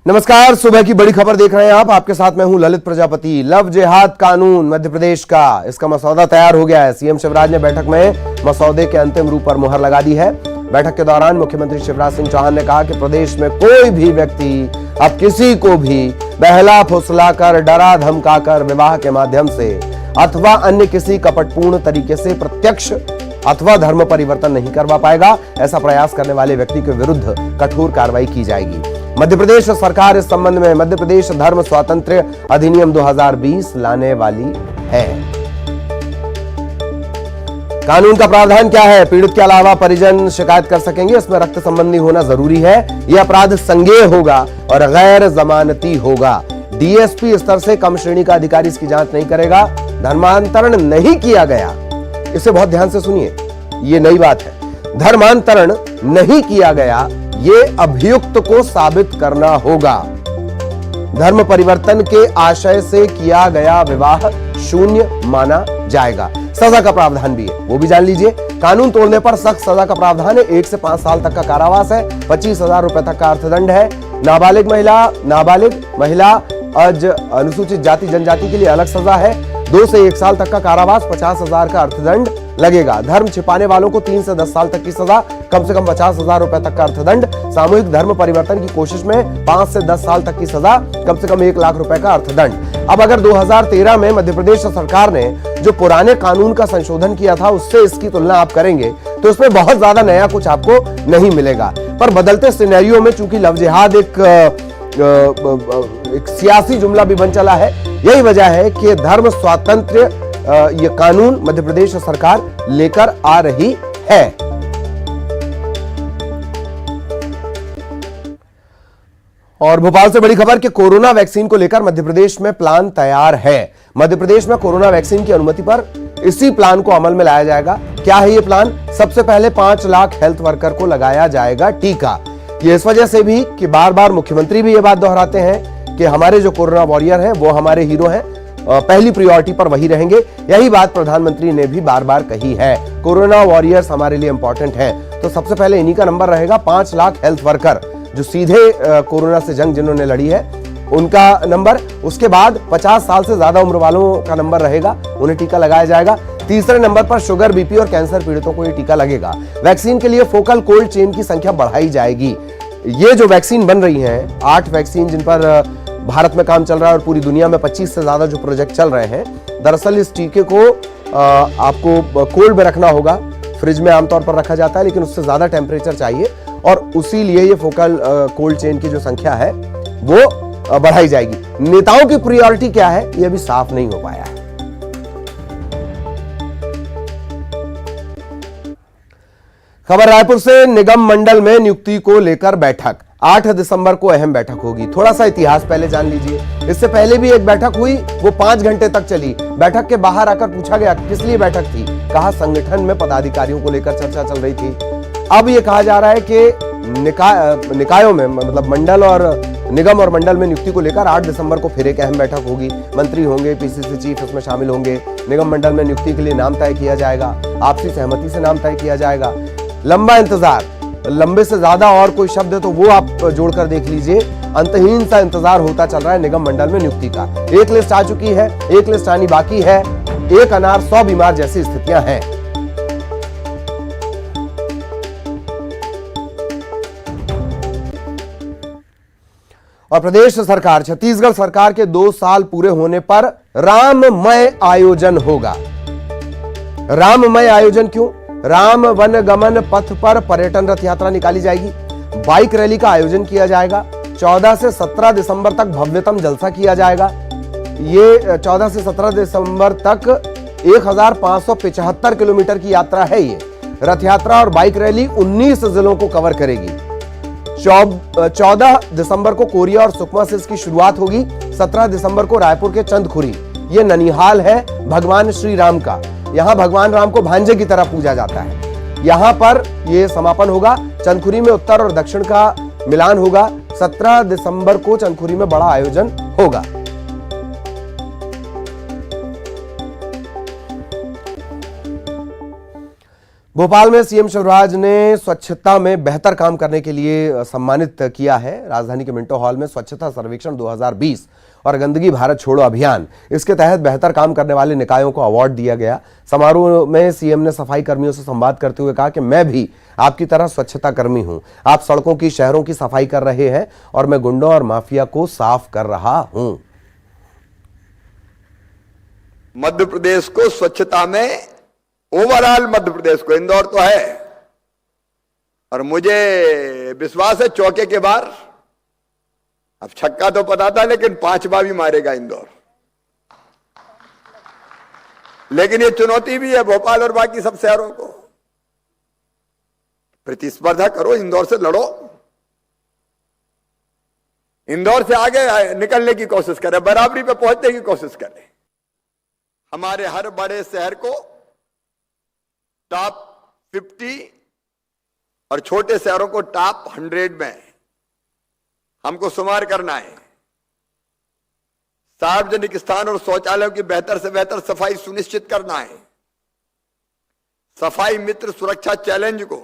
नमस्कार, सुबह की बड़ी खबर देख रहे हैं आप। आपके साथ मैं हूं ललित प्रजापति। लव जिहाद कानून मध्य प्रदेश का, इसका मसौदा तैयार हो गया है। सीएम शिवराज ने बैठक में मसौदे के अंतिम रूप पर मुहर लगा दी है। बैठक के दौरान मुख्यमंत्री शिवराज सिंह चौहान ने कहा कि प्रदेश में कोई भी व्यक्ति अब किसी को भी बहला फुसलाकर, डरा धमकाकर विवाह के माध्यम से अथवा अन्य किसी कपटपूर्ण तरीके से प्रत्यक्ष अथवा धर्म परिवर्तन नहीं करवा पाएगा। ऐसा प्रयास करने वाले व्यक्ति के विरुद्ध कठोर कार्रवाई की जाएगी। मध्य प्रदेश सरकार इस संबंध में मध्य प्रदेश धर्म स्वातंत्र्य अधिनियम 2020 लाने वाली है। कानून का प्रावधान क्या है? पीड़ित के अलावा परिजन शिकायत कर सकेंगे। इसमें रक्त संबंधी होना जरूरी है। यह अपराध संज्ञेय होगा और गैर जमानती होगा। डीएसपी स्तर से कम श्रेणी का अधिकारी इसकी जांच नहीं करेगा। धर्मांतरण नहीं किया गया, इसे बहुत ध्यान से सुनिए, ये नई बात है। धर्मांतरण नहीं किया गया, ये अभियुक्त को साबित करना होगा। धर्म परिवर्तन के आशय से किया गया विवाह शून्य माना जाएगा। सजा का प्रावधान भी है, वो भी जान लीजिए। कानून तोड़ने पर सख्त सजा का प्रावधान है। 1 से 5 साल तक का कारावास है। 25,000 रुपए तक का अर्थदंड है। नाबालिग महिला अनुसूचित जाति जनजाति के लिए अलग सजा है। 2 से 1 साल तक का कारावास, 50,000 का अर्थदंड लगेगा। धर्म छिपाने वालों को 3 से 10 साल तक की सजा, कम से कम 50,000 रुपए तक का अर्थदंड। सामूहिक धर्म परिवर्तन की कोशिश में 5 से 10 साल तक की सजा, कम से कम 1 लाख रुपए का अर्थदंड। अब अगर 2013 में मध्य प्रदेश सरकार ने जो पुराने कानून का संशोधन किया था उससे इसकी तुलना आप करेंगे तो इसमें बहुत ज्यादा नया कुछ आपको नहीं मिलेगा। पर बदलते सिनेरियो में चूंकि लव जिहाद एक सियासी जुमला भी बन चला है, यही वजह है कि धर्म स्वातंत्र्य ये कानून मध्य प्रदेश सरकार लेकर आ रही है। और भोपाल से बड़ी खबर कि कोरोना वैक्सीन को लेकर मध्य प्रदेश में प्लान तैयार है। मध्य प्रदेश में कोरोना वैक्सीन की अनुमति पर इसी प्लान को अमल में लाया जाएगा। क्या है ये प्लान? सबसे पहले 5 लाख हेल्थ वर्कर को लगाया जाएगा टीका। ये इस वजह से भी कि बार बार मुख्यमंत्री भी ये बात दोहराते हैं कि हमारे जो कोरोना वॉरियर हैं वो हमारे हीरो हैं, पहली प्रायोरिटी पर वही रहेंगे। यही बात प्रधानमंत्री ने भी बार बार कही है। कोरोना वॉरियर्स हमारे लिए इंपॉर्टेंट हैं, तो सबसे पहले इन्हीं का नंबर रहेगा। 5 लाख हेल्थ वर्कर जो सीधे कोरोना से जंग जिन्होंने लड़ी है उनका नंबर। उसके बाद 50 साल से ज्यादा उम्र वालों का नंबर रहेगा, उन्हें टीका लगाया जाएगा। तीसरे नंबर पर शुगर, बीपी और कैंसर पीड़ितों को यह टीका लगेगा। वैक्सीन के लिए फोकल कोल्ड चेन की संख्या बढ़ाई जाएगी। ये जो वैक्सीन बन रही है, 8 वैक्सीन जिन पर भारत में काम चल रहा है और पूरी दुनिया में 25 से ज्यादा जो प्रोजेक्ट चल रहे हैं, दरअसल इस टीके को आपको कोल्ड में रखना होगा। फ्रिज में आमतौर पर रखा जाता है, लेकिन उससे ज्यादा टेम्परेचर चाहिए और उसी लिए ये फोकल कोल्ड चेन की जो संख्या है वो बढ़ाई जाएगी। नेताओं की प्रायोरिटी क्या है ये अभी साफ नहीं हो पाया है। खबर रायपुर से, निगम मंडल में नियुक्ति को लेकर बैठक। 8 दिसंबर को अहम बैठक होगी। थोड़ा सा इतिहास पहले जान लीजिए। इससे पहले भी एक बैठक हुई, वो 5 घंटे तक चली। बैठक के बाहर आकर पूछा गया किस लिए बैठक थी, कहा संगठन में पदाधिकारियों को लेकर चर्चा चल रही थी। अब ये कहा जा रहा है कि निकायों में, मतलब मंडल और निगम और मंडल में नियुक्ति को लेकर 8 दिसंबर को फिर एक अहम बैठक होगी। मंत्री होंगे, पीसीसी चीफ उसमें शामिल होंगे। निगम मंडल में नियुक्ति के लिए नाम तय किया जाएगा, आपसी सहमति से नाम तय किया जाएगा। लंबा इंतजार, लंबे से ज्यादा और कोई शब्द है तो वो आप जोड़कर देख लीजिए। अंतहीन सा इंतजार होता चल रहा है निगम मंडल में नियुक्ति का। एक लिस्ट आ चुकी है, एक लिस्ट आनी बाकी है। एक अनार 100 बीमार जैसी स्थितियां हैं। और प्रदेश सरकार, छत्तीसगढ़ सरकार के 2 साल पूरे होने पर राममय आयोजन होगा। राममय आयोजन क्यों? राम वन गमन पथ पर पर्यटन रथ यात्रा निकाली जाएगी। बाइक रैली का आयोजन किया जाएगा। 14 से 17 दिसंबर तक भव्यतम जलसा किया जाएगा। ये 14 से 17 दिसंबर तक 1575 किलोमीटर की यात्रा है। ये रथ यात्रा और बाइक रैली 19 जिलों को कवर करेगी। 14 दिसंबर को कोरिया और सुकमा से इसकी शुरुआत होगी। 17 दिसंबर को रायपुर के चंदखुरी, ये ननिहाल है भगवान श्री राम का। यहां भगवान राम को भांजे की तरह पूजा जाता है। यहां पर यह समापन होगा। चंदखुरी में उत्तर और दक्षिण का मिलान होगा। 17 दिसंबर को चंदखुरी में बड़ा आयोजन होगा। भोपाल में सीएम शिवराज ने स्वच्छता में बेहतर काम करने के लिए सम्मानित किया है। राजधानी के मिंटो हॉल में स्वच्छता सर्वेक्षण 2020 और गंदगी भारत छोड़ो अभियान, इसके तहत बेहतर काम करने वाले निकायों को अवार्ड दिया गया। समारोह में सीएम ने सफाई कर्मियों से संवाद करते हुए कहा कि मैं भी आपकी तरह स्वच्छता कर्मी हूं। आप सड़कों की, शहरों की सफाई कर रहे हैं और मैं गुंडों और माफिया को साफ कर रहा हूं। मध्य प्रदेश को स्वच्छता में, ओवरऑल मध्य प्रदेश को, इंदौर तो है और मुझे विश्वास है चौके के बार, अब छक्का तो पता था लेकिन 5 बार भी मारेगा इंदौर। लेकिन ये चुनौती भी है भोपाल और बाकी सब शहरों को। प्रतिस्पर्धा करो, इंदौर से लड़ो, इंदौर से आगे निकलने की कोशिश करें, बराबरी पे पहुंचने की कोशिश करें। हमारे हर बड़े शहर को टॉप 50 और छोटे शहरों को टॉप 100 में हमको शुमार करना है। सार्वजनिक स्थान और शौचालयों की बेहतर से बेहतर सफाई सुनिश्चित करना है। सफाई मित्र सुरक्षा चैलेंज को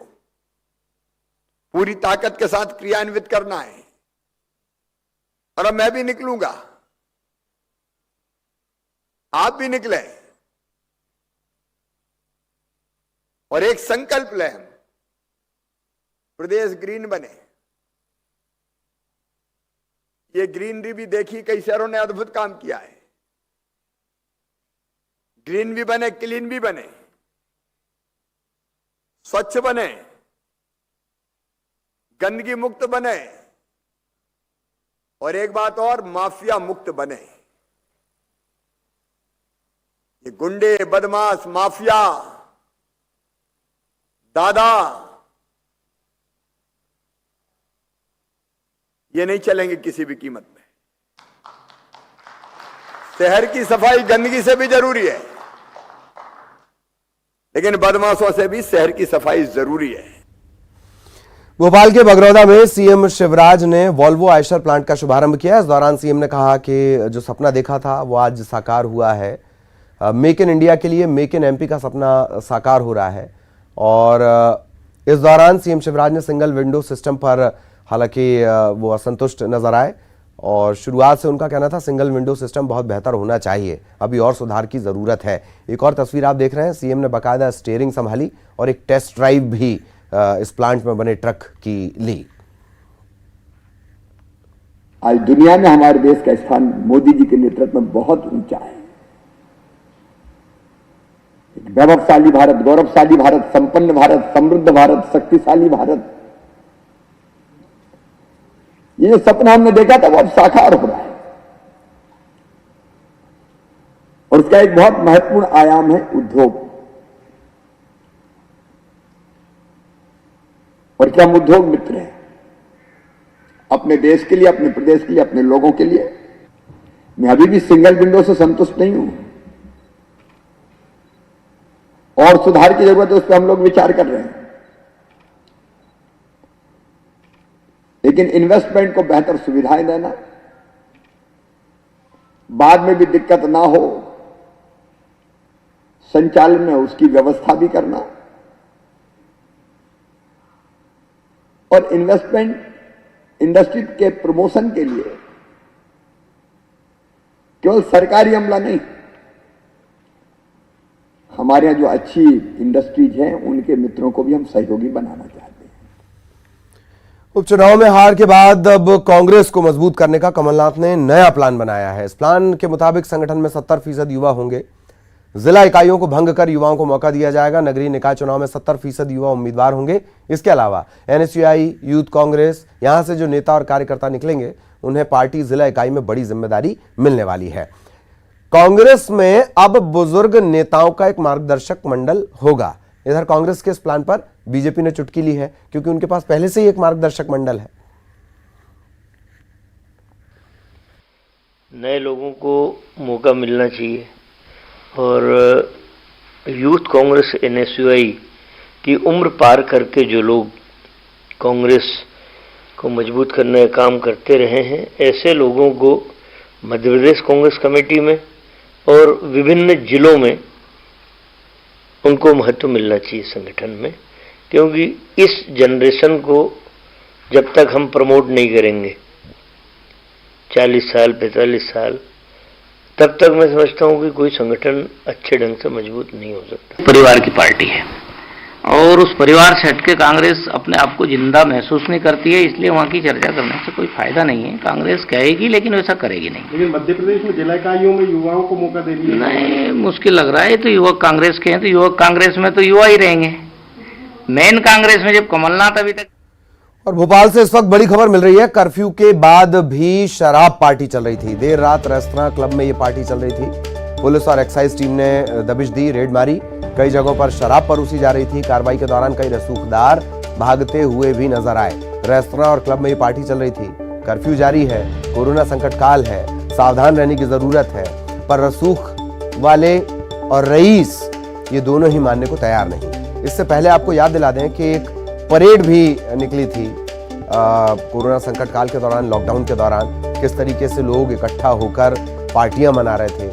पूरी ताकत के साथ क्रियान्वित करना है। और अब मैं भी निकलूंगा, आप भी निकले और एक संकल्प लें, प्रदेश ग्रीन बने। ये ग्रीनरी भी देखी, कई शहरों ने अद्भुत काम किया है। ग्रीन भी बने, क्लीन भी बने, स्वच्छ बने, गंदगी मुक्त बने और एक बात और, माफिया मुक्त बने। ये गुंडे, बदमाश, माफिया, दादा, ये नहीं चलेंगे किसी भी कीमत में। शहर की सफाई गंदगी से भी जरूरी है, लेकिन बदमाशों से भी शहर की सफाई जरूरी है। भोपाल के बगरौदा में सीएम शिवराज ने वॉल्वो आयशर प्लांट का शुभारंभ किया। इस दौरान सीएम ने कहा कि जो सपना देखा था वो आज साकार हुआ है। मेक इन इंडिया के लिए मेक इन एमपी का सपना साकार हो रहा है। और इस दौरान सीएम शिवराज ने सिंगल विंडो सिस्टम पर, हालांकि वो असंतुष्ट नजर आए और शुरुआत से उनका कहना था सिंगल विंडो सिस्टम बहुत बेहतर होना चाहिए, अभी और सुधार की जरूरत है। एक और तस्वीर आप देख रहे हैं, सीएम ने बाकायदा स्टीयरिंग संभाली और एक टेस्ट ड्राइव भी इस प्लांट में बने ट्रक की ली। आज दुनिया में हमारे देश का स्थान मोदी जी के नेतृत्व में बहुत ऊंचा है। एक वैभवशाली भारत, गौरवशाली भारत, संपन्न भारत, समृद्ध भारत, शक्तिशाली भारत, ये जो सपना हमने देखा था वो अब साकार हो रहा है। और उसका एक बहुत महत्वपूर्ण आयाम है उद्योग। और क्या हम उद्योग मित्र हैं अपने देश के लिए, अपने प्रदेश के लिए, अपने लोगों के लिए। मैं अभी भी सिंगल विंडो से संतुष्ट नहीं हूं, और सुधार की जरूरत है, उस पर हम लोग विचार कर रहे हैं। लेकिन इन्वेस्टमेंट को बेहतर सुविधाएं देना, बाद में भी दिक्कत ना हो संचालन में उसकी व्यवस्था भी करना, और इन्वेस्टमेंट इंडस्ट्री के प्रमोशन के लिए केवल सरकारी अमला नहीं, हमारे यहां जो अच्छी इंडस्ट्रीज हैं उनके मित्रों को भी हम सहयोगी बनाना चाहते हैं। उपचुनाव में हार के बाद अब कांग्रेस को मजबूत करने का कमलनाथ ने नया प्लान बनाया है। इस प्लान के मुताबिक संगठन में 70% युवा होंगे। जिला इकाइयों को भंग कर युवाओं को मौका दिया जाएगा। नगरीय निकाय चुनाव में 70% युवा उम्मीदवार होंगे। इसके अलावा एनएसयूआई, यूथ कांग्रेस, यहां से जो नेता और कार्यकर्ता निकलेंगे उन्हें पार्टी जिला इकाई में बड़ी जिम्मेदारी मिलने वाली है। कांग्रेस में अब बुजुर्ग नेताओं का एक मार्गदर्शक मंडल होगा। इधर कांग्रेस के इस प्लान पर बीजेपी ने चुटकी ली है, क्योंकि उनके पास पहले से ही एक मार्गदर्शक मंडल है। नए लोगों को मौका मिलना चाहिए और यूथ कांग्रेस, एनएसयूआई की उम्र पार करके जो लोग कांग्रेस को मजबूत करने का काम करते रहे हैं, ऐसे लोगों को मध्य प्रदेश कांग्रेस कमेटी में और विभिन्न जिलों में उनको महत्व मिलना चाहिए संगठन में, क्योंकि इस जनरेशन को जब तक हम प्रमोट नहीं करेंगे 40 साल 45 साल, तब तक मैं समझता हूँ कि कोई संगठन अच्छे ढंग से मजबूत नहीं हो सकता। परिवार की पार्टी है और उस परिवार से हटके कांग्रेस अपने आप को जिंदा महसूस नहीं करती है, इसलिए वहाँ की चर्चा करने से कोई फायदा नहीं है। कांग्रेस कहेगी लेकिन वैसा करेगी नहीं। लेकिन मध्य प्रदेश में जिला इकाइयों में युवाओं को मौका दे दिया नहीं, मुश्किल लग रहा है। तो युवक कांग्रेस के हैं तो युवक कांग्रेस में तो युवा ही रहेंगे। मेन कांग्रेस में जब कमलनाथ अभी तक। और भोपाल से इस वक्त बड़ी खबर मिल रही है। कर्फ्यू के बाद भी शराब पार्टी चल रही थी। देर रात रेस्तरां क्लब में ये पार्टी चल रही थी। पुलिस और एक्साइज टीम ने दबिश दी, रेड मारी। कई जगहों पर शराब परोसी जा रही थी। कार्रवाई के दौरान कई रसूखदार भागते हुए भी नजर आए। रेस्तरां और क्लब में ये पार्टी चल रही थी। कर्फ्यू जारी है, कोरोना संकट काल है, सावधान रहने की जरूरत है, पर रसूख वाले और रईस ये दोनों ही मानने को तैयार नहीं। इससे पहले आपको याद दिला दें कि एक परेड भी निकली थी कोरोना संकट काल के दौरान, लॉकडाउन के दौरान, किस तरीके से लोग इकट्ठा होकर पार्टियां मना रहे थे।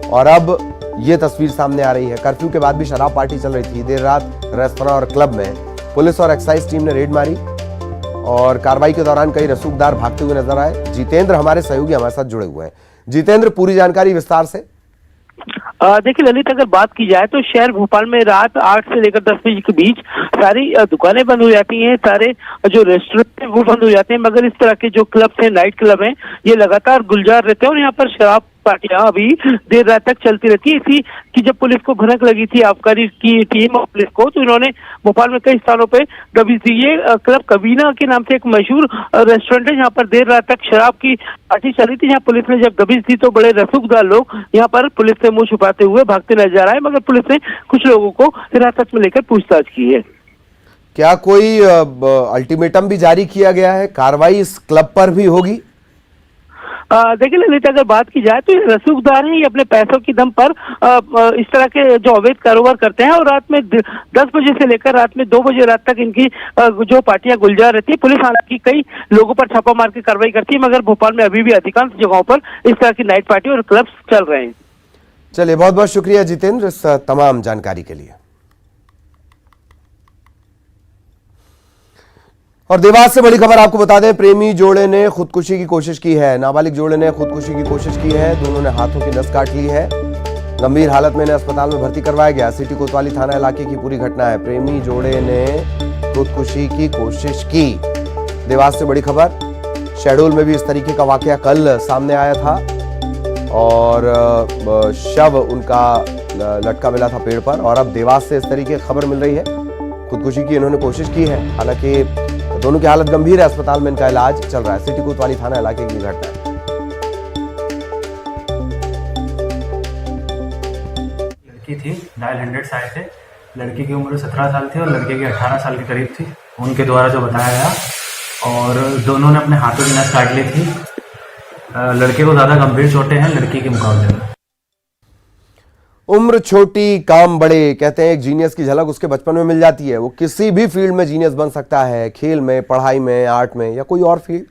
और अब ये तस्वीर सामने आ रही है। कर्फ्यू के बाद भी शराब पार्टी चल रही थी। देर रात रेस्तरां और क्लब में पुलिस और एक्साइज टीम ने रेड मारी और कार्रवाई के दौरान कई रसूखदार भागते हुए नजर आए। जितेंद्र हमारे सहयोगी हमारे साथ जुड़े हुए हैं। जितेंद्र, पूरी जानकारी विस्तार से। देखिए ललित, अगर बात की जाए तो शहर भोपाल में रात 8 से लेकर 10 बजे के बीच सारी दुकानें बंद हो जाती हैं, सारे जो रेस्टोरेंट हैं वो बंद हो जाते हैं, मगर इस तरह के जो क्लब हैं, नाइट क्लब हैं, ये लगातार गुलजार रहते हैं और यहाँ पर शराब पार्टियां अभी देर रात तक चलती रहती है। इसी की जब पुलिस को भनक लगी थी आबकारी की टीम और पुलिस को, तो इन्होंने भोपाल में कई स्थानों पे दबिश दी। ये क्लब कबीना के नाम से एक मशहूर रेस्टोरेंट है, जहाँ पर देर रात तक शराब की पार्टी चली थी। यहाँ पुलिस ने जब दबिश दी तो बड़े रसूखदार लोग यहाँ पर पुलिस से मुंह छुपाते हुए भागते नजर आए, मगर पुलिस ने कुछ लोगों को हिरासत में लेकर पूछताछ की है। क्या कोई अल्टीमेटम भी जारी किया गया है? कार्रवाई इस क्लब पर भी होगी? देखिए ललित, अगर बात की जाए तो ये रसूखदार हैं, ये अपने पैसों की दम पर इस तरह के जो अवैध कारोबार करते हैं और रात में 10 बजे से लेकर रात में 2 बजे रात तक इनकी जो पार्टियां गुलजार रहती है। पुलिस हालांकि कई लोगों पर छापा मार के कार्रवाई करती है, मगर भोपाल में अभी भी अधिकांश जगहों पर इस तरह की नाइट पार्टी और क्लब्स चल रहे हैं। चलिए, बहुत बहुत शुक्रिया जितेंद्र इस तमाम जानकारी के लिए। और देवास से बड़ी खबर आपको बता दें, प्रेमी जोड़े ने खुदकुशी की कोशिश की है। नाबालिग जोड़े ने खुदकुशी की कोशिश की है। दोनों ने हाथों की नस काट ली है। गंभीर हालत में इन्हें अस्पताल में भर्ती करवाया गया। सिटी कोतवाली थाना इलाके की पूरी घटना है। प्रेमी जोड़े ने खुदकुशी की कोशिश की। देवास से बड़ी खबर, शहडोल में भी इस तरीके का वाकया कल सामने आया था और शव उनका लटका मिला था पेड़ पर। और अब देवास से इस तरीके की खबर मिल रही है, खुदकुशी की इन्होंने कोशिश की है। हालांकि दोनों की हालत गंभीर है, अस्पताल में इनका इलाज चल रहा है। सिटी कोतवाली थाना इलाके की घटना है। लड़की थी, डायल 100 से आए थे। लड़की की उम्र 17 साल थी और लड़के की 18 साल के करीब थी, उनके द्वारा जो बताया गया। और दोनों ने अपने हाथों की नस काट ली थी। लड़के को ज्यादा गंभीर चोटें हैं लड़की के मुकाबले में। उम्र छोटी काम बड़े, कहते हैं एक जीनियस की झलक उसके बचपन में मिल जाती है। वो किसी भी फील्ड में जीनियस बन सकता है, खेल में, पढ़ाई में, आर्ट में या कोई और फील्ड।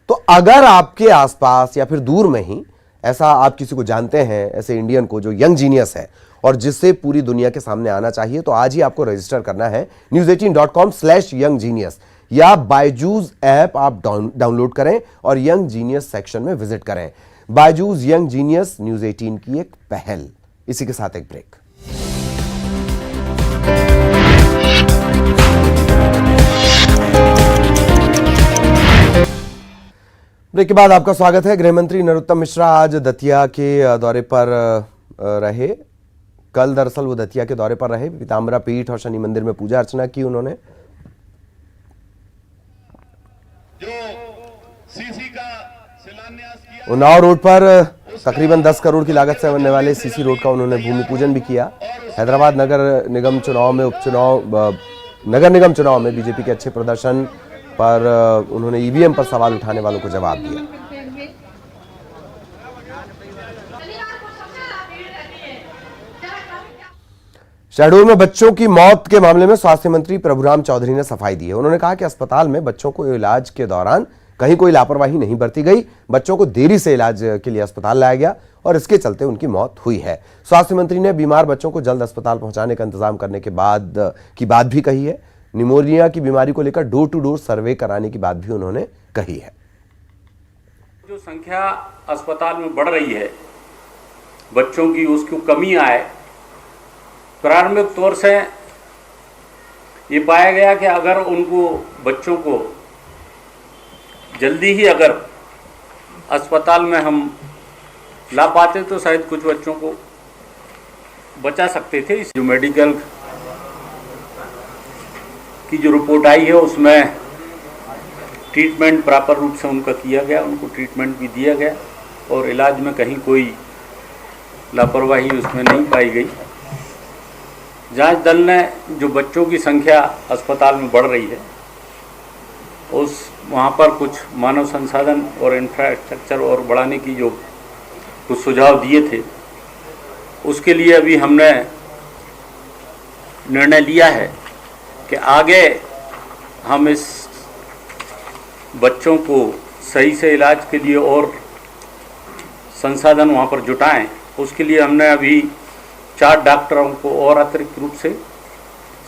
तो अगर आपके आसपास या फिर दूर में ही ऐसा आप किसी को जानते हैं, ऐसे इंडियन को जो यंग जीनियस है और जिससे पूरी दुनिया के सामने आना चाहिए, तो आज ही आपको रजिस्टर करना है news18.com/younggenius या बायजूस ऐप आप डाउनलोड करें और यंग जीनियस सेक्शन में विजिट करें। बायजूस यंग जीनियस न्यूज 18 की एक पहल। इसी के साथ एक ब्रेक। ब्रेक के बाद आपका स्वागत है। गृह मंत्री नरोत्तम मिश्रा आज दतिया के दौरे पर रहे। कल दरअसल वो दतिया के दौरे पर रहे। पीताम्बरा पीठ और शनि मंदिर में पूजा अर्चना की उन्होंने। उन्नाव रोड पर तकरीबन 10 करोड़ की लागत से बनने वाले सीसी रोड का उन्होंने भूमि पूजन भी किया। हैदराबाद नगर निगम चुनाव में बीजेपी के अच्छे प्रदर्शन पर उन्होंने ईवीएम पर सवाल उठाने वालों को जवाब दिया। शहडोल में बच्चों की मौत के मामले में स्वास्थ्य मंत्री प्रभुराम चौधरी ने सफाई दी है। उन्होंने कहा कि अस्पताल में बच्चों को इलाज के दौरान कहीं कोई लापरवाही नहीं बरती गई। बच्चों को देरी से इलाज के लिए अस्पताल लाया गया और इसके चलते उनकी मौत हुई है। स्वास्थ्य मंत्री ने बीमार बच्चों को जल्द अस्पताल पहुंचाने का इंतजाम करने के बाद की बात भी कही है। निमोनिया की बीमारी को लेकर डोर टू डोर सर्वे कराने की बात भी उन्होंने कही है। जो संख्या अस्पताल में बढ़ रही है बच्चों की, उसकी कमी आए, प्रारंभिक तौर से ये पाया गया कि अगर उनको बच्चों को जल्दी ही अगर अस्पताल में हम ला पाते तो शायद कुछ बच्चों को बचा सकते थे। जो मेडिकल की जो रिपोर्ट आई है उसमें ट्रीटमेंट प्रॉपर रूप से उनका किया गया, उनको ट्रीटमेंट भी दिया गया और इलाज में कहीं कोई लापरवाही उसमें नहीं पाई गई। जांच दल ने जो बच्चों की संख्या अस्पताल में बढ़ रही है वहाँ पर कुछ मानव संसाधन और इंफ्रास्ट्रक्चर और बढ़ाने की जो कुछ सुझाव दिए थे, उसके लिए अभी हमने निर्णय लिया है कि आगे हम इस बच्चों को सही से इलाज के लिए और संसाधन वहाँ पर जुटाएं। उसके लिए हमने अभी 4 डॉक्टरों को और अतिरिक्त रूप से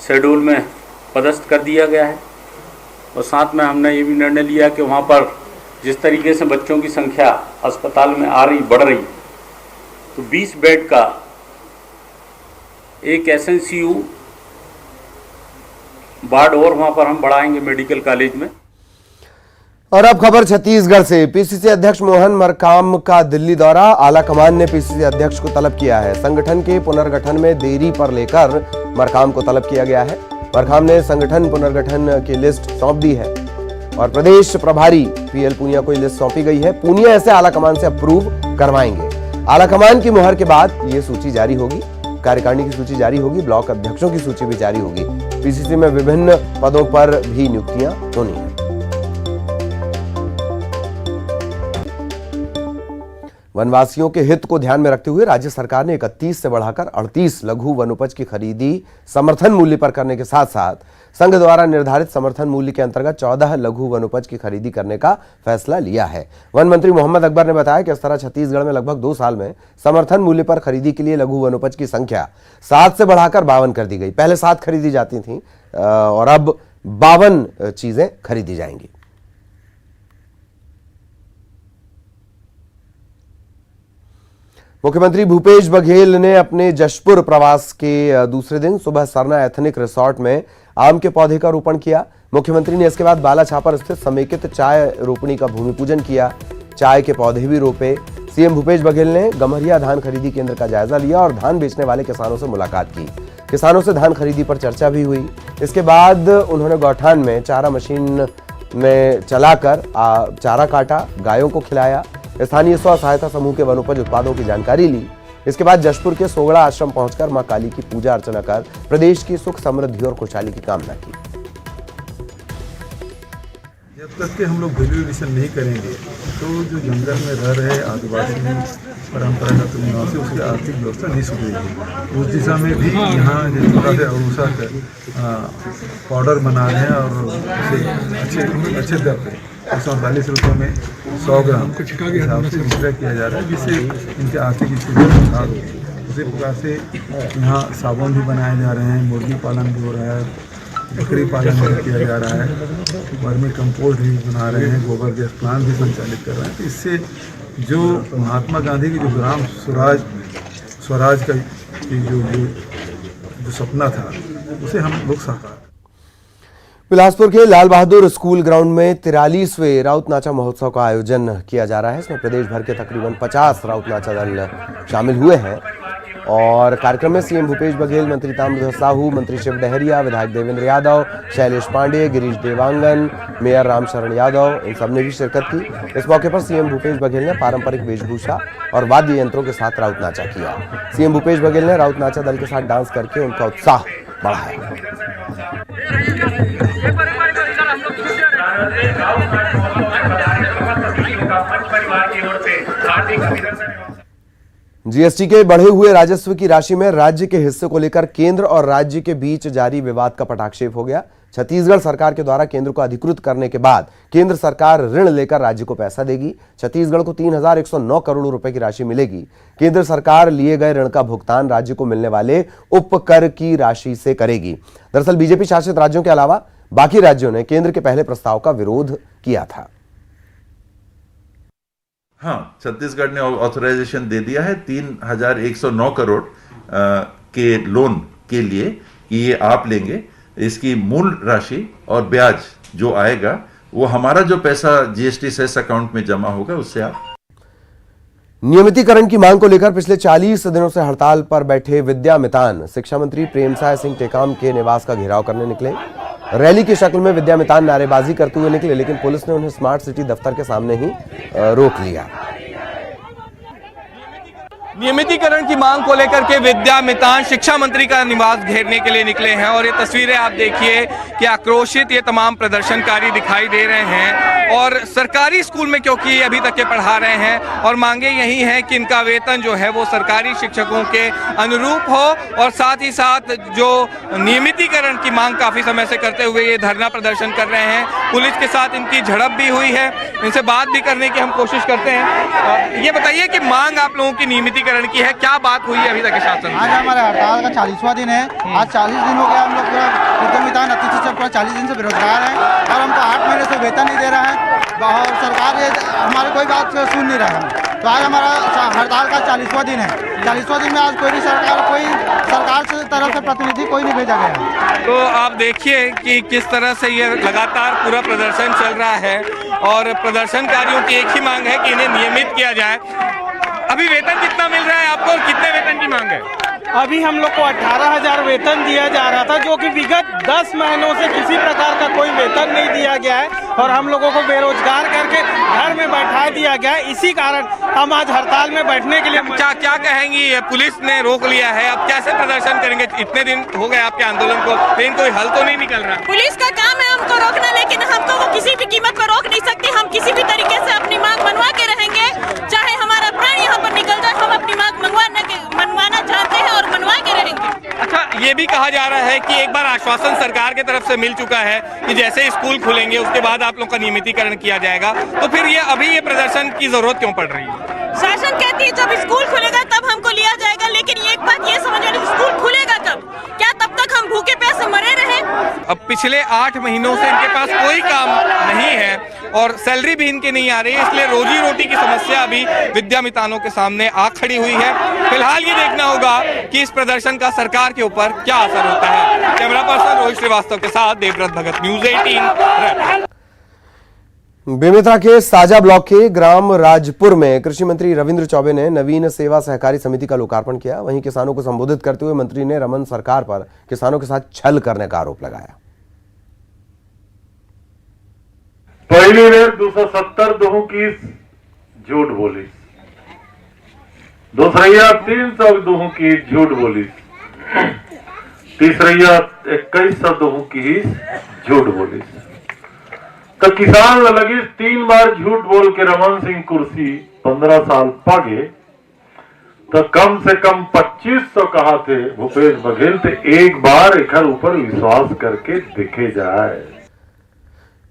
शेड्यूल में पदस्थ कर दिया गया है और साथ में हमने ये भी निर्णय लिया कि वहाँ पर जिस तरीके से बच्चों की संख्या अस्पताल में आ रही बढ़ रही, तो 20 बेड का एक SNCU वार्ड और वहाँ पर हम बढ़ाएंगे मेडिकल कॉलेज में। और अब खबर छत्तीसगढ़ से। पीसीसी अध्यक्ष मोहन मरकाम का दिल्ली दौरा। आला कमान ने पीसीसी अध्यक्ष को तलब किया है। संगठन के पुनर्गठन में देरी पर लेकर मरकाम को तलब किया गया है। मरकाम ने संगठन पुनर्गठन की लिस्ट सौंप दी है और प्रदेश प्रभारी पीएल पूनिया को लिस्ट सौंपी गई है। पूनिया ऐसे आला कमान से अप्रूव करवाएंगे। आला कमान की मुहर के बाद ये सूची जारी होगी, कार्यकारिणी की सूची जारी होगी, ब्लॉक अध्यक्षों की सूची भी जारी होगी। पीसीसी में विभिन्न पदों पर भी नियुक्तियां होनी है। वनवासियों के हित को ध्यान में रखते हुए राज्य सरकार ने 31 से बढ़ाकर 38 लघु वनोपज की खरीदी समर्थन मूल्य पर करने के साथ साथ संघ द्वारा निर्धारित समर्थन मूल्य के अंतर्गत 14 लघु वनोपज की खरीदी करने का फैसला लिया है। वन मंत्री मोहम्मद अकबर ने बताया कि इस तरह छत्तीसगढ़ में लगभग 2 साल में समर्थन मूल्य पर खरीदी के लिए लघु वनोपज की संख्या 7 से बढ़ाकर 52 कर दी गई। पहले 7 खरीदी जाती थी और अब 52 चीजें खरीदी जाएंगी। मुख्यमंत्री भूपेश बघेल ने अपने जशपुर प्रवास के दूसरे दिन सुबह सरना एथनिक रिसोर्ट में आम के पौधे का रोपण किया। मुख्यमंत्री ने इसके बाद बालाछापर स्थित समेकित चाय रोपणी का भूमि पूजन किया। चाय के पौधे भी रोपे। सीएम भूपेश बघेल ने गम्हरिया धान खरीदी केंद्र का जायजा लिया और धान बेचने वाले किसानों से मुलाकात की। किसानों से धान खरीदी पर चर्चा भी हुई। इसके बाद उन्होंने गौठान में चारा मशीन में चलाकर चारा काटा, गायों को खिलाया, स्थानीय स्व सहायता समूह के वनोपज उत्पादों की जानकारी ली। इसके बाद जशपुर के सोगड़ा आश्रम पहुंचकर मां काली की पूजा अर्चना कर प्रदेश की सुख समृद्धि और खुशहाली की कामना की। जब तक के हम लोग वैल्यू एडिशन नहीं करेंगे तो जो जंगल में रह रहे आदिवासी परंपरागत निवासी उसकी आर्थिक व्यवस्था नहीं सुधरेगी। उस दिशा में भी यहाँ थोड़ा सा अरूसा पाउडर बना रहे हैं और उसे अच्छे दर पर 148 रुपये में 100 ग्राम के हिसाब से विक्रय किया जा रहा है, जिससे इनके आर्थिक स्थिति में सुधार होगी। उसी प्रकार से यहाँ साबुन भी बनाए जा रहे हैं, मुर्गी पालन भी हो रहा है, बकरी पालन भी किया जा रहा है, वर्मी कंपोस्ट भी बना रहे हैं, गोबर गैस प्लांट भी संचालित कर रहे हैं। तो इससे जो महात्मा गांधी की जो ग्राम स्वराज का जो सपना था उसे हम लोग साकार। बिलासपुर के लाल बहादुर स्कूल ग्राउंड में 43वें राउत नाचा महोत्सव का आयोजन किया जा रहा है। इसमें प्रदेश भर के तकरीबन 50 राउत नाचा दल शामिल हुए हैं और कार्यक्रम में सीएम भूपेश बघेल, मंत्री ताम्रध्वज साहू, मंत्री शिव डहरिया, विधायक देवेंद्र यादव, शैलेश पांडे, गिरीश देवांगन, मेयर रामशरण यादव, इन सब ने भी शिरकत की। इस मौके पर सीएम भूपेश बघेल ने पारंपरिक वेशभूषा और वाद्य यंत्रों के साथ राउत नाचा किया। सीएम भूपेश बघेल ने राउत नाचा दल के साथ डांस करके उनका उत्साह बढ़ाया। जीएसटी के बढ़े हुए राजस्व की राशि में राज्य के हिस्से को लेकर केंद्र और राज्य के बीच जारी विवाद का पटाक्षेप हो गया। छत्तीसगढ़ सरकार के द्वारा केंद्र को अधिकृत करने के बाद केंद्र सरकार ऋण लेकर राज्य को पैसा देगी। छत्तीसगढ़ को 3,109 करोड़ रुपए की राशि मिलेगी। केंद्र सरकार लिए गए ऋण का भुगतान राज्य को मिलने वाले उपकर की राशि से करेगी। दरअसल बीजेपी शासित राज्यों के अलावा बाकी राज्यों ने केंद्र के पहले प्रस्ताव का विरोध किया था। हाँ, छत्तीसगढ़ ने ऑथराइजेशन दे दिया है 3,109 करोड़ के लोन के लिए कि ये आप लेंगे। इसकी मूल राशि और ब्याज जो आएगा वो हमारा जो पैसा जीएसटी सेस अकाउंट में जमा होगा उससे आप। नियमितीकरण की मांग को लेकर पिछले 40 दिनों से हड़ताल पर बैठे विद्या मितान शिक्षा मंत्री प्रेमसाय सिंह टेकाम के निवास का घेराव करने निकले। रैली की शक्ल में विद्या मितान नारेबाजी करते हुए निकले, लेकिन पुलिस ने उन्हें स्मार्ट सिटी दफ्तर के सामने ही रोक लिया। नियमितीकरण की मांग को लेकर के विद्या मितान शिक्षा मंत्री का निवास घेरने के लिए निकले हैं और ये तस्वीरें आप देखिए कि आक्रोशित ये तमाम प्रदर्शनकारी दिखाई दे रहे हैं। और सरकारी स्कूल में क्योंकि अभी तक के पढ़ा रहे हैं और मांगे यही हैं कि इनका वेतन जो है वो सरकारी शिक्षकों के अनुरूप हो और साथ ही साथ जो नियमितीकरण की मांग काफी समय से करते हुए ये धरना प्रदर्शन कर रहे हैं। पुलिस के साथ इनकी झड़प भी हुई है, इनसे बात भी करने की हम कोशिश करते हैं। ये बताइए कि मांग आप लोगों की नियमितीकरण की है, क्या बात हुई है अभी तक के शासन में? आज हमारे हड़ताल का 40वां दिन है। आज 40 दिन हो गया हम लोग पूरा विद्या मितान अतिथि से पूरा 40 दिन से बेरोजगार हैं और हमको 8 महीने से वेतन नहीं दे रहा है और सरकार ये हमारी कोई बात सुन नहीं रहा है। तो आज हमारा हड़ताल का 40वां दिन है। 40वां दिन में आज कोई सरकार से तरफ से प्रतिनिधि कोई नहीं भेजा गया। तो आप देखिए कि किस तरह से ये लगातार पूरा प्रदर्शन चल रहा है और प्रदर्शनकारियों की एक ही मांग है कि इन्हें नियमित किया जाए। अभी वेतन कितना मिल रहा है आपको और कितने वेतन की मांग है? अभी हम लोग को 18,000 वेतन दिया जा रहा था, जो कि विगत 10 महीनों से किसी प्रकार का कोई वेतन नहीं दिया गया है और हम लोगों को बेरोजगार करके घर में बैठा दिया गया है। इसी कारण हम आज हड़ताल में बैठने के लिए। क्या कहेंगी? पुलिस ने रोक लिया है, अब कैसे प्रदर्शन करेंगे? इतने दिन हो गए आपके आंदोलन को, लेकिन कोई हल तो नहीं निकल रहा। पुलिस का काम है हमको रोकना, लेकिन हमको वो किसी भी कीमत पर रोक नहीं सकती। हम किसी भी तरीके से अपनी मांग मनवा के रहेंगे, चाहे हमारा प्राण यहाँ पर निकल जाए। हम अपनी मांग मनवाना चाहते हैं और मनवा के रहेंगे। अच्छा, ये भी कहा जा रहा है कि एक बार आश्वासन सरकार की तरफ से मिल चुका है कि जैसे स्कूल खुलेंगे उसके बाद आप लोग का नियमितीकरण किया जाएगा, तो फिर ये अभी ये प्रदर्शन की जरूरत क्यों पड़ रही है? शासन कहती है जब स्कूल खुलेगा तब हमको लिया जाएगा, लेकिन एक बात ये समझ रहे स्कूल खुलेगा कब? क्या तब तक हम भूखे प्यासे मरे रहे? अब पिछले 8 महीनों से इनके पास कोई काम नहीं है और सैलरी भी इनके नहीं आ रही है, इसलिए रोजी रोटी की समस्या अभी विद्या मितानों के सामने आ खड़ी हुई है। फिलहाल ये देखना होगा कि इस प्रदर्शन का सरकार के ऊपर क्या असर होता है। कैमरा पर्सन रोहित श्रीवास्तव के साथ देवव्रत भगत, न्यूज़ 18। बेमेतरा के साजा ब्लॉक के ग्राम राजपुर में कृषि मंत्री रविंद्र चौबे ने नवीन सेवा सहकारी समिति का लोकार्पण किया। वहीं किसानों को संबोधित करते हुए मंत्री ने रमन सरकार पर किसानों के साथ छल करने का आरोप लगाया। पहली बार 270 दोहों की झूठ बोली, दूसरा 300 दोहों की झूठ बोली, तीसरा 2100 दोहों की झूठ बोली। तो किसान लगे 3 बार झूठ बोल के रमन सिंह कुर्सी 15 साल पागे, तो कम से कम 2500 कहा थे भूपेश बघेल, तो एक बार एक ऊपर विश्वास करके देखे जाए।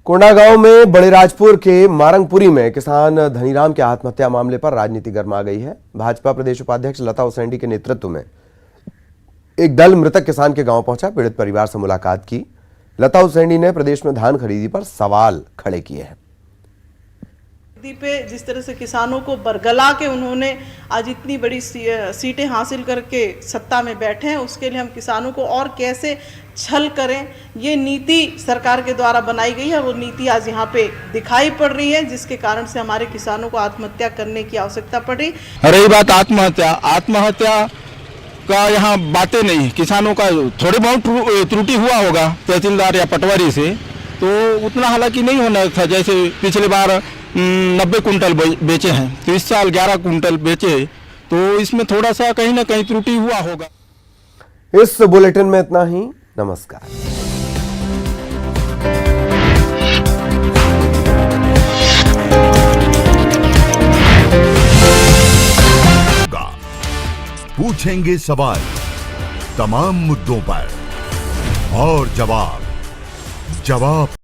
कोंडागांव में बड़े राजपुर के मारंगपुरी में किसान धनीराम के आत्महत्या मामले पर राजनीति गर्मा गई है। भाजपा प्रदेश उपाध्यक्ष लता उसेंडी के नेतृत्व में एक दल मृतक किसान के गांव पहुंचा, पीड़ित परिवार से मुलाकात की। लता उसेंडी ने प्रदेश में धान खरीदी पर सवाल खड़े किए हैं। पे जिस तरह से किसानों को बरगला के उन्होंने आज इतनी बड़ी सीटें हासिल करके सत्ता में बैठे हैं, उसके लिए हम किसानों को और कैसे छल करें, ये नीति सरकार के द्वारा बनाई गई है। वो नीति आज यहाँ पे दिखाई पड़ रही है, जिसके कारण से हमारे किसानों को आत्महत्या करने की आवश्यकता पड़ रही। रही बात आत्महत्या का यहाँ बातें नहीं, किसानों का थोड़े बहुत त्रुटि हुआ होगा तहसीलदार या पटवारी से, तो उतना हालांकि नहीं होना था। जैसे पिछले बार 90 कुंटल बेचे हैं, तो इस साल 11 कुंटल बेचे, तो इसमें थोड़ा सा कहीं ना कहीं त्रुटि हुआ होगा। इस बुलेटिन में इतना ही। नमस्कार। पूछेंगे सवाल तमाम मुद्दों पर और जवाब जवाब